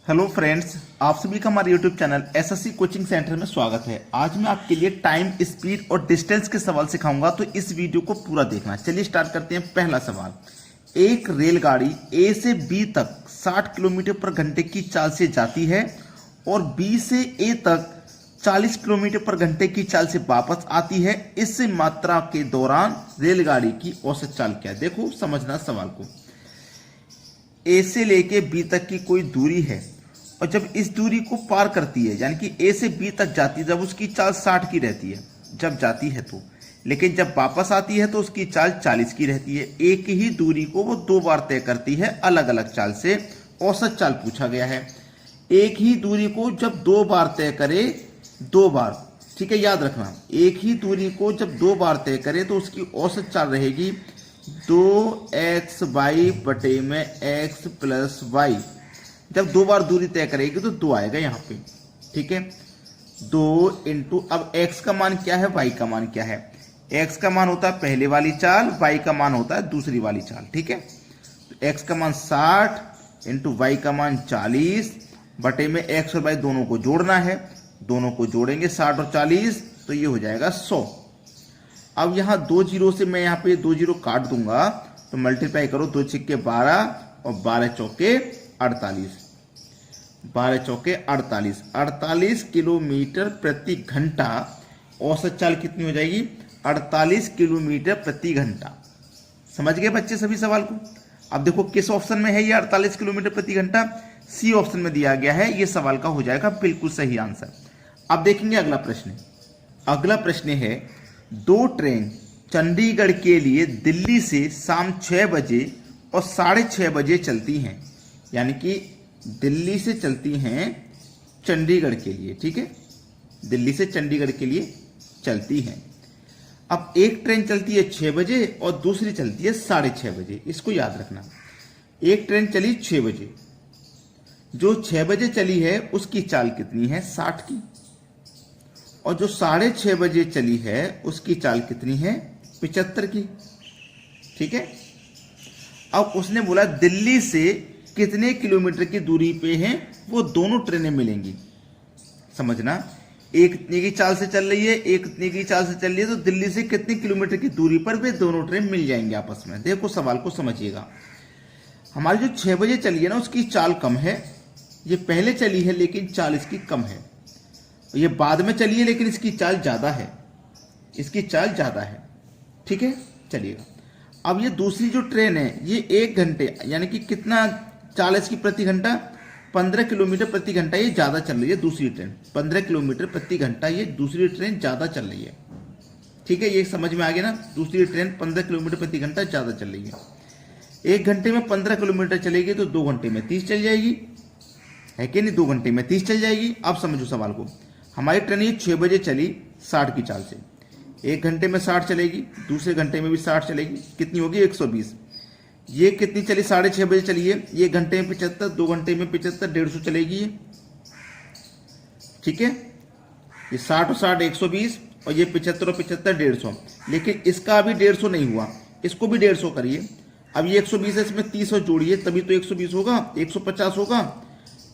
Hello friends, आप सभी का हमारे YouTube channel SSC coaching centre में स्वागत है। आज मैं आपके लिए टाइम, स्पीड और डिस्टेंस के सवाल सिखाऊंगा, तो इस वीडियो को पूरा देखना। चलिए स्टार्ट करते हैं। पहला सवाल, एक रेलगाड़ी ए से बी तक 60 किलोमीटर पर घंटे की चाल से जाती है और बी से ए तक 40 किलोमीटर पर घंटे की चाल से वापस आती है। इस मात्रा के दौरान रेलगाड़ी की औसत चाल क्या है? देखो समझना सवाल को। ए से लेके बी तक की कोई दूरी है और जब इस दूरी को पार करती है, यानी कि ए से बी तक जाती है, जब उसकी चाल 60 की रहती है जब जाती है तो, लेकिन जब वापस आती है तो उसकी चाल 40 की रहती है। एक ही दूरी को वो दो बार तय करती है अलग अलग चाल से। औसत चाल पूछा गया है। एक ही दूरी को जब दो बार तय करे, दो बार, ठीक है, याद रखना। एक ही दूरी को जब दो बार तय करे तो उसकी औसत चाल रहेगी 2xy बटे में x प्लस वाई। जब दो बार दूरी तय करेगी तो 2 आएगा यहाँ पे, ठीक है। 2 इंटू, अब x का मान क्या है, y का मान क्या है? x का मान होता है पहले वाली चाल, y का मान होता है दूसरी वाली चाल, ठीक है। तो x का मान 60 इंटू y का मान 40 बटे में x और y दोनों को जोड़ना है। दोनों को जोड़ेंगे 60 और 40, तो ये हो जाएगा 100। अब यहाँ 2 जीरो से मैं यहाँ पे 2 जीरो काट दूंगा, तो मल्टीप्लाई करो, 2 छिक्के 12 और 12 चौके 48। 12 चौके 48, 48 किलोमीटर प्रति घंटा। औसत चाल कितनी हो जाएगी? 48 किलोमीटर प्रति घंटा। समझ गए बच्चे सभी सवाल को? अब देखो किस ऑप्शन में है ये 48 किलोमीटर प्रति घंटा? सी ऑप्शन में दिया गया है। ये सवाल का हो जाएगा बिल्कुल सही आंसर। अब देखेंगे अगला प्रश्न। अगला प्रश्न है, दो ट्रेन चंडीगढ़ के लिए दिल्ली से शाम 6 बजे और 6:30 बजे चलती हैं, यानी कि दिल्ली से चलती हैं चंडीगढ़ के लिए, ठीक है। दिल्ली से चंडीगढ़ के लिए चलती हैं। अब एक ट्रेन चलती है 6 बजे और दूसरी चलती है 6:30 बजे। इसको याद रखना। एक ट्रेन चली 6 बजे, जो 6 बजे चली है उसकी चाल कितनी है? 60 की। और जो 6:30 बजे चली है उसकी चाल कितनी है? 75 की, ठीक है। अब उसने बोला दिल्ली से कितने किलोमीटर की दूरी पे हैं वो दोनों ट्रेनें मिलेंगी। समझना, एक इतने की चाल से चल रही है, एक इतने की चाल से चल रही है, तो दिल्ली से कितने किलोमीटर की दूरी पर वे दोनों ट्रेन मिल जाएंगे आपस में। देखो सवाल को समझिएगा। हमारी जो 6 बजे चली है ना, उसकी चाल कम है। ये पहले चली है लेकिन चाल इसकी कम है। ये बाद में चली है लेकिन इसकी चाल ज्यादा है। इसकी चाल ज्यादा है, ठीक है। चलिएगा, अब ये दूसरी जो ट्रेन है ये 1 घंटे, यानी कि कितना चाल इसकी प्रति घंटा? 15 किलोमीटर प्रति घंटा ये ज्यादा चल रही है। दूसरी ट्रेन 15 किलोमीटर प्रति घंटा, ये दूसरी ट्रेन ज्यादा चल रही है, ठीक है। ये समझ में आ गया ना? दूसरी ट्रेन 15 किलोमीटर प्रति घंटा ज्यादा चल रही है। 1 घंटे में 15 किलोमीटर चलेगी तो 2 घंटे में 30 चल जाएगी, है कि नहीं? 2 घंटे में 30 चल जाएगी। अब समझो सवाल को। हमारी ट्रेन ये 6 बजे चली 60 की चाल से, 1 घंटे में 60 चलेगी, दूसरे घंटे में भी 60 चलेगी, कितनी होगी? 120। ये कितनी चली? 6:30 बजे चली है, ये घंटे में 75, 2 घंटे में 75, 150 चलेगी, ठीक है। ये 60 और 60 120, और ये 75 और 75 150। लेकिन इसका अभी 150 नहीं हुआ, इसको भी 150 करिए। अब ये 120 है, इसमें 30 और जोड़िए तभी तो 120 होगा, 150 होगा।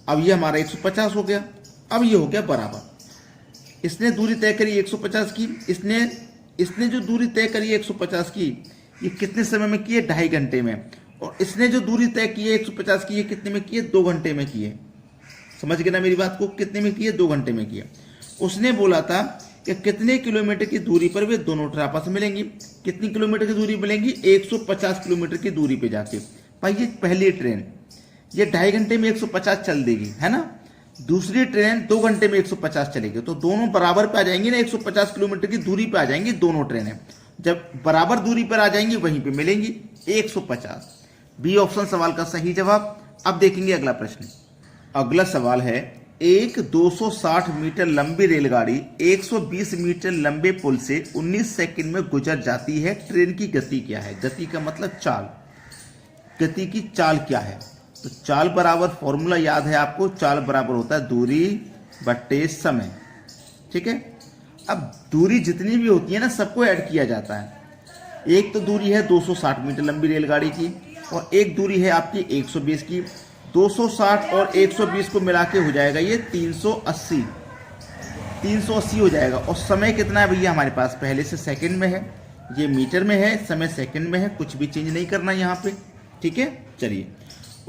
अब ये हमारा 150 हो गया। अब ये हो गया बराबर। इसने दूरी तय करी 150 की, इसने जो दूरी तय करी 150 की, ये कितने समय में की है? 2.5 घंटे में। और इसने जो दूरी तय की है 150 की, ये कितने में की है? 2 घंटे में की है। समझ गए ना मेरी बात को? कितने में की है? 2 घंटे में की है। उसने बोला था कि कितने किलोमीटर की दूरी पर वे दोनों ट्रेन आपस में मिलेंगी। कितनी किलोमीटर की दूरी मिलेंगी? 150 किलोमीटर की दूरी पे जाके। भाई ये पहली ट्रेन ये 2.5 घंटे में 150 चल देगी, है ना। दूसरी ट्रेन 2 घंटे में 150 चलेगी, तो दोनों बराबर पे आ जाएंगी ना, 150 किलोमीटर की दूरी पे आ जाएंगी दोनों ट्रेनें। जब बराबर दूरी पर आ जाएंगी वहीं पे मिलेंगी 150। बी ऑप्शन सवाल का सही जवाब। अब देखेंगे अगला प्रश्न। अगला सवाल है, एक 260 मीटर लंबी रेलगाड़ी 120 मीटर लंबे पुल से 19 सेकंड में गुजर जाती है। ट्रेन की गति क्या है? गति का मतलब चाल। गति की चाल क्या है? तो चाल बराबर, फॉर्मूला याद है आपको, चाल बराबर होता है दूरी बट्टे समय, ठीक है। अब दूरी जितनी भी होती है ना, सबको ऐड किया जाता है। एक तो दूरी है 260 मीटर लंबी रेलगाड़ी की, और एक दूरी है आपकी 120 की। 260 और 120 को मिला के हो जाएगा ये 380 हो जाएगा। और समय कितना है भैया हमारे पास पहले से सेकंड में है, ये मीटर में है, समय सेकंड में है, कुछ भी चेंज नहीं करना यहाँ पे। ठीक है, चलिए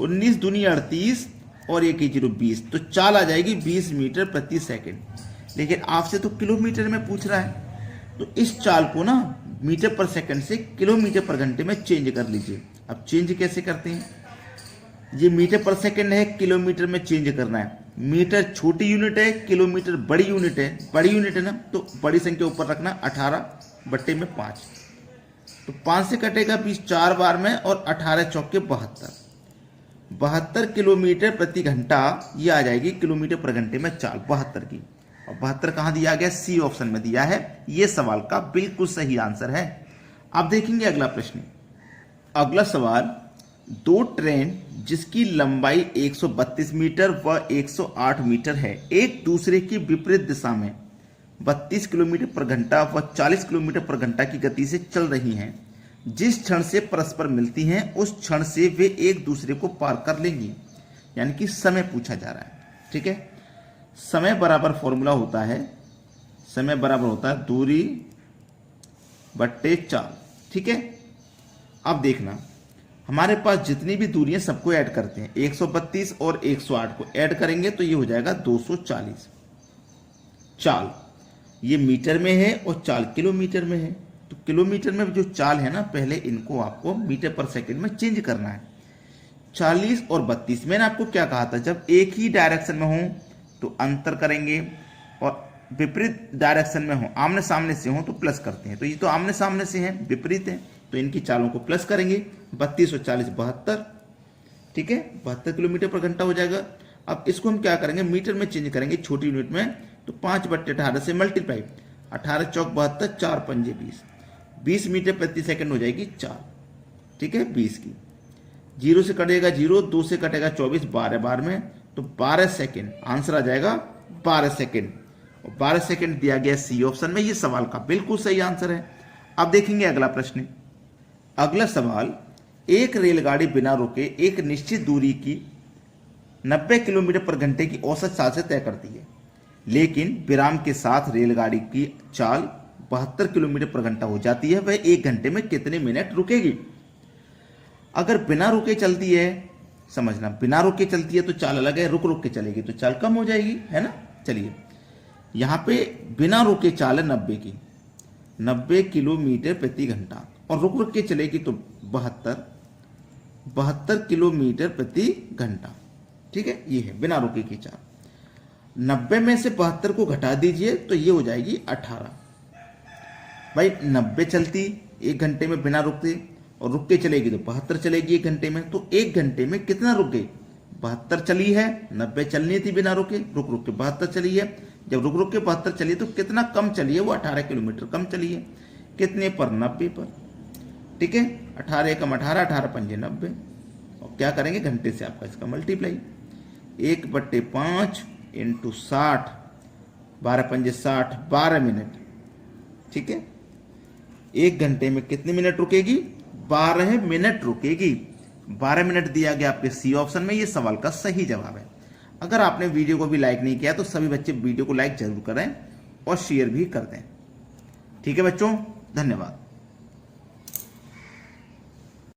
19 दूनी 38 और 1 0 20, तो चाल आ जाएगी 20 मीटर प्रति सेकंड। लेकिन आपसे तो किलोमीटर में पूछ रहा है, तो इस चाल को ना मीटर पर सेकंड से किलोमीटर पर घंटे में चेंज कर लीजिए। अब चेंज कैसे करते हैं, ये मीटर पर सेकंड है, किलोमीटर में चेंज करना है। मीटर छोटी यूनिट है, किलोमीटर बड़ी यूनिट है, बड़ी यूनिट है ना, तो बड़ी संख्या ऊपर रखना, 18/5। तो 5 से कटेगा 20 4 बार में, और 18 चौके 72 किलोमीटर प्रति घंटा, ये आ जाएगी किलोमीटर पर घंटे में चाल 72 की। और 72 कहाँ दिया गया, सी ऑप्शन में दिया है। ये सवाल का बिल्कुल सही आंसर है। अब देखेंगे अगला प्रश्न। अगला सवाल, दो ट्रेन जिसकी लंबाई 132 मीटर व 108 मीटर है, एक दूसरे की विपरीत दिशा में 32 किलोमीटर पर घंटा व 40 किलोमीटर पर घंटा की गति से चल रही हैं। जिस क्षण से परस्पर मिलती हैं उस क्षण से वे एक दूसरे को पार कर लेंगी। यानी कि समय पूछा जा रहा है। ठीक है, समय बराबर फॉर्मूला होता है, समय बराबर होता है दूरी बट्टे चाल। ठीक है, अब देखना हमारे पास जितनी भी दूरियां सबको ऐड करते हैं, 132 और 108 को ऐड करेंगे तो ये हो जाएगा 240। चाल ये मीटर में है और चाल किलोमीटर में है, तो किलोमीटर में जो चाल है ना, पहले इनको आपको मीटर पर सेकंड में चेंज करना है। 40 और 32, मैंने आपको क्या कहा था, जब एक ही डायरेक्शन में हो तो अंतर करेंगे, और विपरीत डायरेक्शन में हो, आमने सामने से हो तो प्लस करते हैं। तो ये तो आमने सामने से हैं, विपरीत है, तो इनकी चालों को प्लस करेंगे। 32 और 40 72। ठीक है, 72 किलोमीटर पर घंटा हो जाएगा। अब इसको हम क्या करेंगे, मीटर में चेंज करेंगे, छोटी यूनिट में, तो 5/18 से मल्टीप्लाई, 18 चौक 72, 4 पंजे 20, 20 मीटर प्रति सेकंड हो जाएगी चाल। ठीक है, 20 की, 0 से कटेगा 0, 2 से कटेगा 24, 12 बार में, तो 12 सेकंड आंसर आ जाएगा 12 सेकंड। और 12 सेकंड दिया गया सी ऑप्शन में। ये सवाल का बिल्कुल सही आंसर है। अब देखेंगे अगला प्रश्न। अगला सवाल, एक रेलगाड़ी बिना रुके एक निश्चित दूरी की 90 किलोमीटर पर घंटे की औसत चाल से तय करती है, लेकिन विराम के साथ रेलगाड़ी की चाल 72 किलोमीटर पर घंटा हो जाती है। वह 1 घंटे में कितने मिनट रुकेगी। अगर बिना रुके चलती है, समझना, बिना रुके चलती है तो चाल अलग है, रुक रुक के चलेगी तो चाल कम हो जाएगी, है ना। चलिए यहाँ पे बिना रुके चाल है 90 की, 90 किलोमीटर प्रति घंटा, और रुक रुक के चलेगी तो 72 किलोमीटर प्रति घंटा। ठीक है, ये है बिना रुके की चाल। 90 में से 72 को घटा दीजिए तो ये हो जाएगी 18। भाई 90 चलती 1 घंटे में बिना रुकते, और रुक के चलेगी तो 72 चलेगी 1 घंटे में, तो 1 घंटे में कितना रुक गई, 72 चली है। 90 चलनी थी बिना रुके, रुक रुक के 72 चली है। जब रुक रुक के 72 चली है तो कितना कम चली है, वो 18 किलोमीटर कम चली है। कितने पर, 90 पर। ठीक है, 18 कम 18, 18 पंजे 90, और क्या करेंगे, घंटे से आपका इसका मल्टीप्लाई, 1/5 इंटू 60, 12 पंजे 60, 12 मिनट। ठीक है, 1 घंटे में कितने मिनट रुकेगी, 12 मिनट रुकेगी। 12 मिनट दिया गया आपके सी ऑप्शन में। ये सवाल का सही जवाब है। अगर आपने वीडियो को भी लाइक नहीं किया तो सभी बच्चे वीडियो को लाइक जरूर करें और शेयर भी कर दें। ठीक है बच्चों, धन्यवाद।